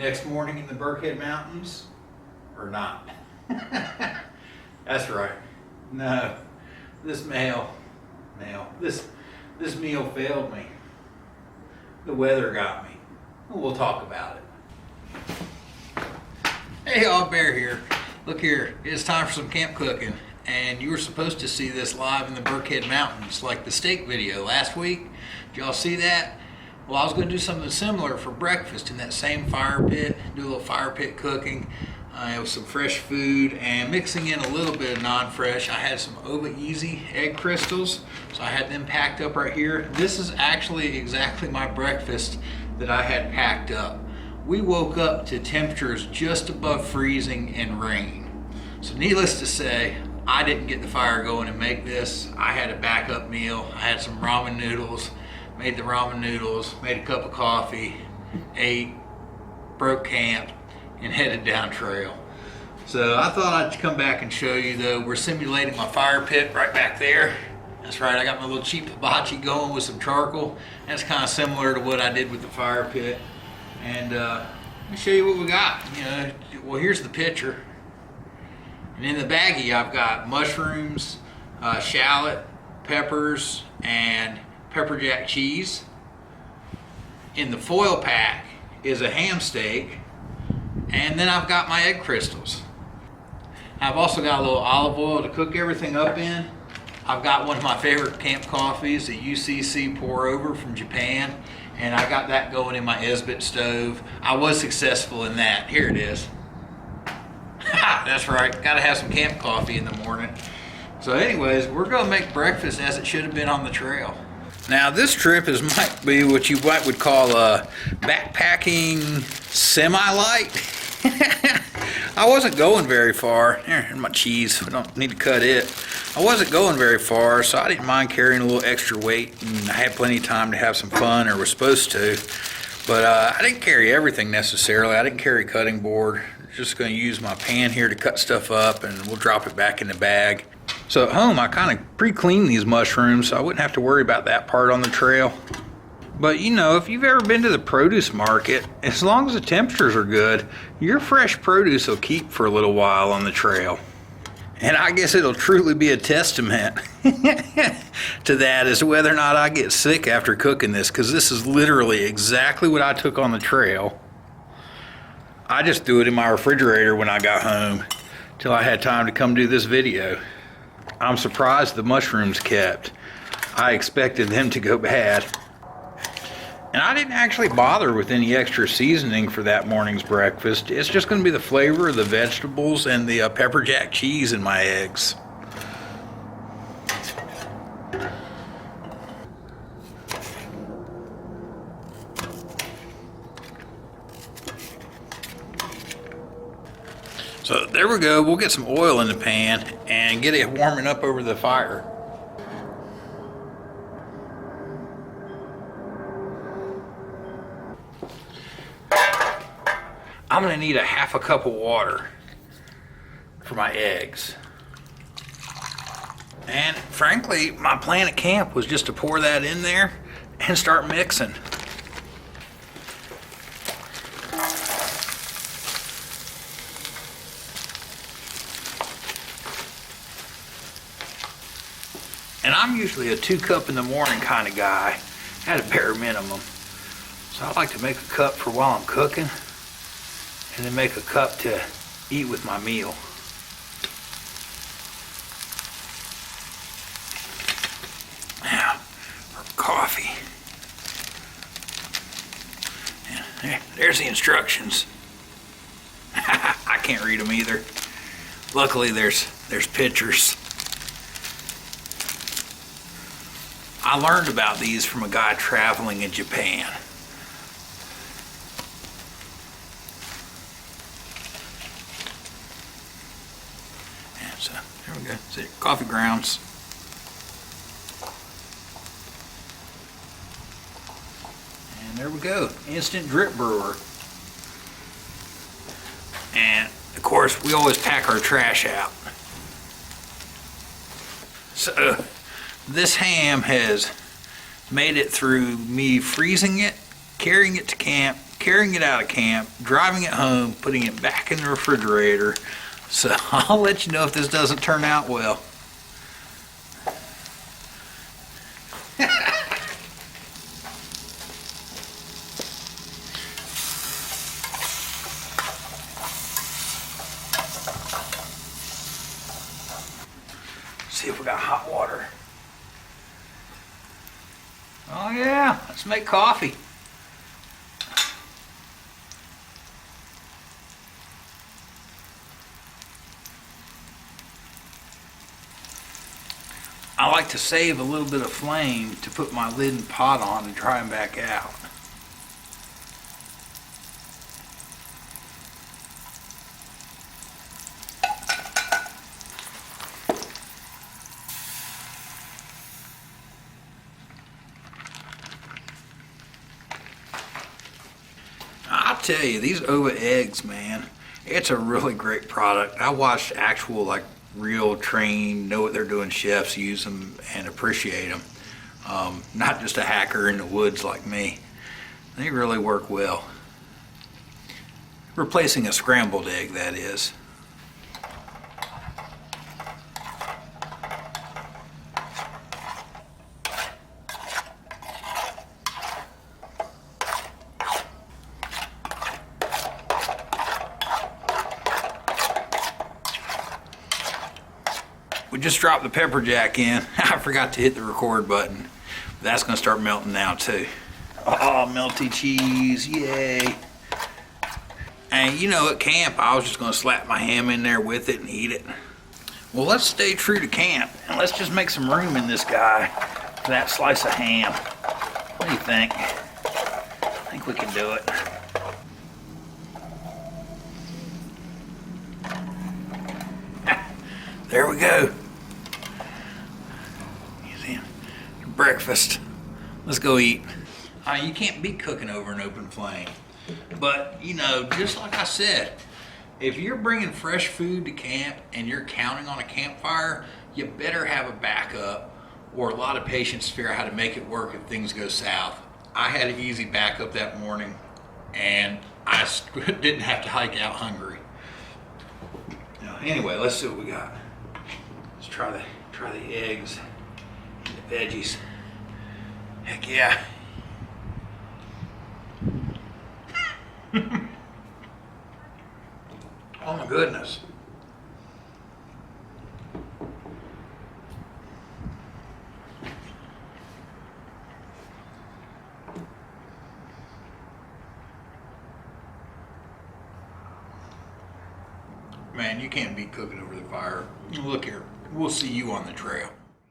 next morning in the Birkhead Mountains or not? That's right. No, this meal failed me. The weather got me. We'll talk about it. Hey y'all, Bear here. Look here, it's time for some camp cooking. And you were supposed to see this live in the Birkhead Mountains, like the steak video last week. Did y'all see that? Well, I was going to do something similar for breakfast in that same fire pit, do a little fire pit cooking. With some fresh food and mixing in a little bit of non-fresh. I had some Ova Easy egg crystals, so I had them packed up right here. This is actually exactly my breakfast that I had packed up. We woke up to temperatures just above freezing and rain. So needless to say, I didn't get the fire going and make this. I had a backup meal. I had some ramen noodles, made the ramen noodles, made a cup of coffee, ate, broke camp, and headed down trail. So I thought I'd come back and show you though. We're simulating my fire pit right back there. That's right, I got my little cheap hibachi going with some charcoal. That's kind of similar to what I did with the fire pit. And let me show you what we got. Well, here's the picture. And in the baggie I've got mushrooms, shallot, peppers, and pepper jack cheese. In the foil pack is a ham steak. And then I've got my egg crystals. I've also got a little olive oil to cook everything up in. I've got one of my favorite camp coffees, a UCC pour over from Japan, and I got that going in my Esbit stove. I was successful in that. Here it is. That's right, gotta have some camp coffee in the morning. So anyways, we're gonna make breakfast as it should have been on the trail. Now this trip might be what you would call a backpacking semi-light. I wasn't going very far. Here's my cheese, we don't need to cut it. I wasn't going very far, so I didn't mind carrying a little extra weight, and I had plenty of time to have some fun, or was supposed to. But I didn't carry everything necessarily. I didn't carry a cutting board. Just going to use my pan here to cut stuff up, and we'll drop it back in the bag. So at home, I kind of pre-cleaned these mushrooms, so I wouldn't have to worry about that part on the trail. But if you've ever been to the produce market, as long as the temperatures are good, your fresh produce will keep for a little while on the trail. And I guess it'll truly be a testament to that as to whether or not I get sick after cooking this, because this is literally exactly what I took on the trail. I just threw it in my refrigerator when I got home till I had time to come do this video. I'm surprised the mushrooms kept. I expected them to go bad. And I didn't actually bother with any extra seasoning for that morning's breakfast. It's just going to be the flavor of the vegetables and the pepper jack cheese in my eggs. So there we go. We'll get some oil in the pan and get it warming up over the fire. I'm gonna need a half a cup of water for my eggs. And frankly, my plan at camp was just to pour that in there and start mixing. And I'm usually a 2 cup in the morning kind of guy, at a bare minimum. So I like to make a cup for while I'm cooking, and then make a cup to eat with my meal. Now, for coffee. And there's the instructions. I can't read them either. Luckily, there's pictures. I learned about these from a guy traveling in Japan. And so, there we go. See, coffee grounds. And there we go. Instant drip brewer. And, of course, we always pack our trash out. So, this ham has made it through me freezing it, carrying it to camp, carrying it out of camp, driving it home, putting it back in the refrigerator. So I'll let you know if this doesn't turn out well. See if we got hot water. Oh yeah, let's make coffee. I like to save a little bit of flame to put my lid and pot on and dry them back out. I'll tell you, these Ova eggs, man, it's a really great product. I watched actual, like, real trained, know what they're doing chefs use them and appreciate them. Not just a hacker in the woods like me. They really work well. Replacing a scrambled egg, that is. We just dropped the pepper jack in. I forgot to hit the record button. That's gonna start melting now too. Oh, melty cheese, yay. And you know, at camp, I was just gonna slap my ham in there with it and eat it. Well, let's stay true to camp and let's just make some room in this guy for that slice of ham. What do you think? I think we can do it. There we go. Breakfast. Let's go eat. You can't beat cooking over an open flame. But, you know, just like I said, if you're bringing fresh food to camp and you're counting on a campfire, you better have a backup, or a lot of patients figure out how to make it work if things go south. I had an easy backup that morning, and I didn't have to hike out hungry. Anyway, let's see what we got. Let's try the eggs and the veggies. Heck yeah. Oh my goodness. Man, you can't beat cooking over the fire. Look here, we'll see you on the trail.